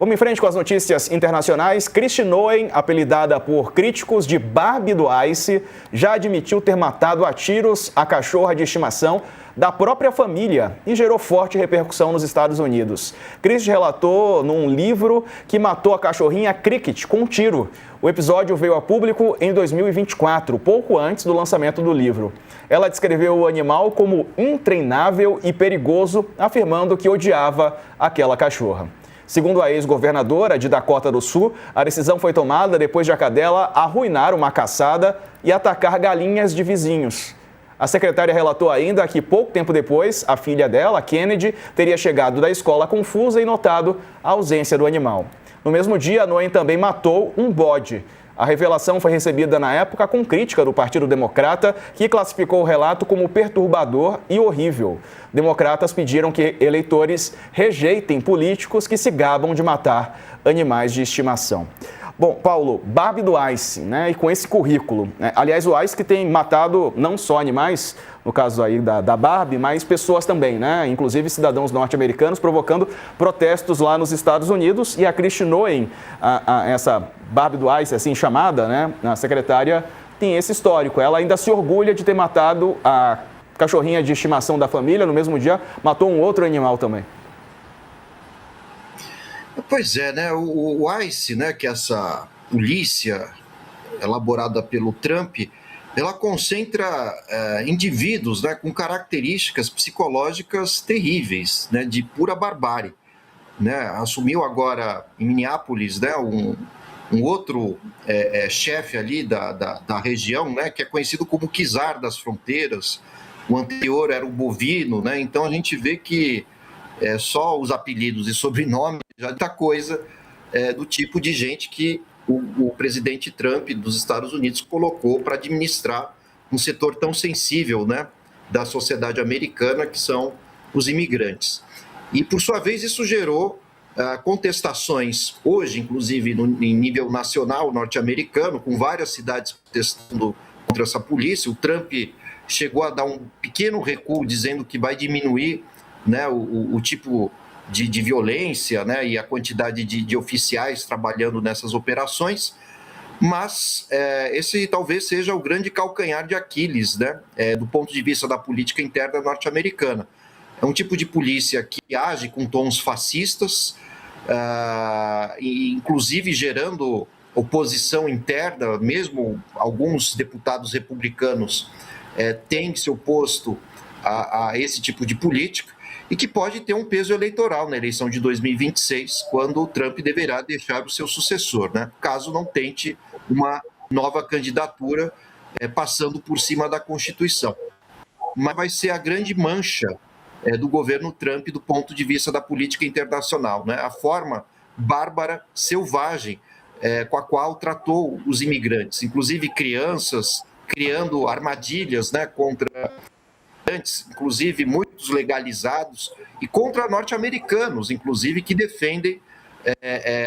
Vamos em frente com as notícias internacionais. Christine Noem, apelidada por críticos de Barbie do Ice, já admitiu ter matado a tiros a cachorra de estimação da própria família e gerou forte repercussão nos Estados Unidos. Christine relatou num livro que matou a cachorrinha Cricket com um tiro. O episódio veio a público em 2024, pouco antes do lançamento do livro. Ela descreveu o animal como intreinável e perigoso, afirmando que odiava aquela cachorra. Segundo a ex-governadora de Dakota do Sul, a decisão foi tomada depois de a cadela arruinar uma caçada e atacar galinhas de vizinhos. A secretária relatou ainda que pouco tempo depois, a filha dela, Kennedy, teria chegado da escola confusa e notado a ausência do animal. No mesmo dia, Noem também matou um bode. A revelação foi recebida na época com crítica do Partido Democrata, que classificou o relato como perturbador e horrível. Democratas pediram que eleitores rejeitem políticos que se gabam de matar animais de estimação. Bom, Paulo, Barbie do Ice, né? E com esse currículo, né? Aliás, o Ice que tem matado não só animais, no caso aí da Barbie, mas pessoas também, né? Inclusive cidadãos norte-americanos, provocando protestos lá nos Estados Unidos. E a Christine Noem, essa Barbie do Ice, assim chamada, né? A secretária tem esse histórico. Ela ainda se orgulha de ter matado a cachorrinha de estimação da família. No mesmo dia, matou um outro animal também. Pois é, né? O ICE, né, que é essa polícia elaborada pelo Trump, ela concentra indivíduos, né, com características psicológicas terríveis, né, de pura barbárie. Né? Assumiu agora em Minneapolis, né, um outro chefe ali da região, né, que é conhecido como Czar das Fronteiras. O anterior era o Bovino, né? Então a gente vê que só os apelidos e sobrenomes já é muita coisa do tipo de gente que o presidente Trump dos Estados Unidos colocou para administrar um setor tão sensível, né, da sociedade americana, que são os imigrantes. E, por sua vez, isso gerou contestações, hoje, inclusive, em nível nacional norte-americano, com várias cidades protestando contra essa polícia. O Trump chegou a dar um pequeno recuo, dizendo que vai diminuir, né, o tipo de violência, né, e a quantidade de oficiais trabalhando nessas operações, mas esse talvez seja o grande calcanhar de Aquiles, né, do ponto de vista da política interna norte-americana. É um tipo de polícia que age com tons fascistas, inclusive gerando oposição interna. Mesmo alguns deputados republicanos têm se oposto a esse tipo de política, e que pode ter um peso eleitoral na eleição de 2026, quando o Trump deverá deixar o seu sucessor, né? Caso não tente uma nova candidatura passando por cima da Constituição. Mas vai ser a grande mancha do governo Trump do ponto de vista da política internacional, né? A forma bárbara, selvagem, com a qual tratou os imigrantes, inclusive crianças, criando armadilhas, né, contra inclusive muitos legalizados, e contra norte-americanos, inclusive, que defendem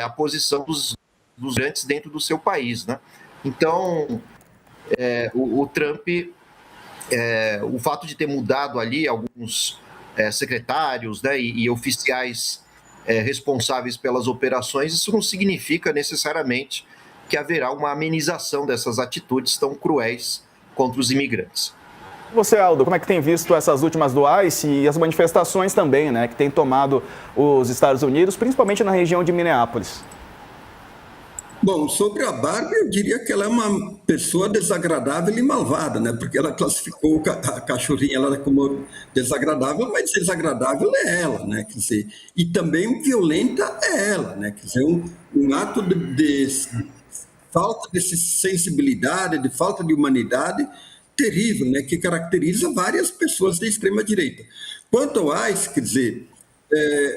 a posição dos imigrantes dentro do seu país, né? Então, o Trump, o fato de ter mudado ali alguns secretários, né, e oficiais responsáveis pelas operações, isso não significa necessariamente que haverá uma amenização dessas atitudes tão cruéis contra os imigrantes. Você, Aldo, como é que tem visto essas últimas do ICE e as manifestações também, né, que tem tomado os Estados Unidos, principalmente na região de Minneapolis? Bom, sobre a Barbie, eu diria que ela é uma pessoa desagradável e malvada, né? Porque ela classificou a cachorrinha lá como desagradável, mas desagradável é ela, né? Quer dizer, e também violenta é ela, né? Quer dizer, um ato de falta de sensibilidade, de falta de humanidade terrível, né, que caracteriza várias pessoas da extrema-direita. Quanto ao ICE, quer dizer,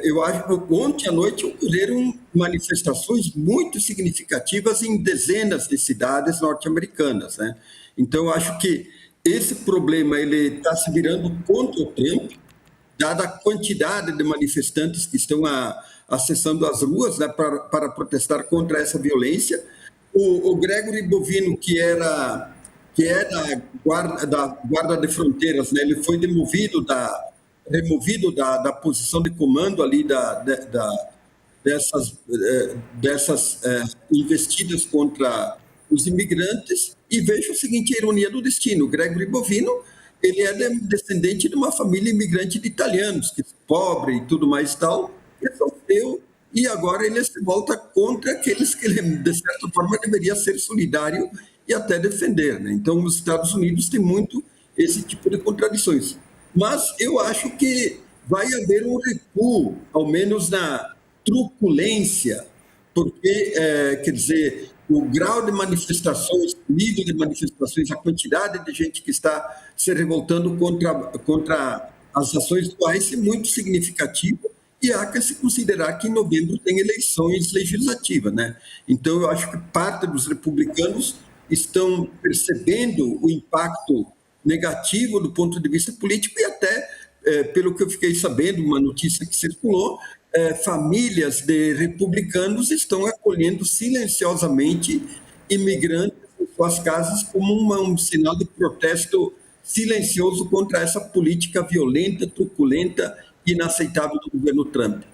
eu acho que ontem à noite ocorreram manifestações muito significativas em dezenas de cidades norte-americanas, né? Então, eu acho que esse problema ele está se virando contra o Trump, dada a quantidade de manifestantes que estão acessando as ruas, né, para protestar contra essa violência. O Gregory Bovino, que é da guarda de fronteiras, né? Ele foi removido da posição de comando ali dessas investidas contra os imigrantes, e vejo o seguinte, a ironia do destino: o Gregory Bovino, ele é descendente de uma família imigrante de italianos, que é pobre e tudo mais e tal, que sofreu, e agora ele se volta contra aqueles que ele, de certa forma, deveria ser solidário e até defender, né? Então, os Estados Unidos têm muito esse tipo de contradições. Mas eu acho que vai haver um recuo, ao menos na truculência, porque, quer dizer, o grau de manifestações, o nível de manifestações, a quantidade de gente que está se revoltando contra as ações do ICE é muito significativo, e há que se considerar que em novembro tem eleições legislativas, né? Então, eu acho que parte dos republicanos estão percebendo o impacto negativo do ponto de vista político, e até, pelo que eu fiquei sabendo, uma notícia que circulou, famílias de republicanos estão acolhendo silenciosamente imigrantes em suas casas como um sinal de protesto silencioso contra essa política violenta, truculenta e inaceitável do governo Trump.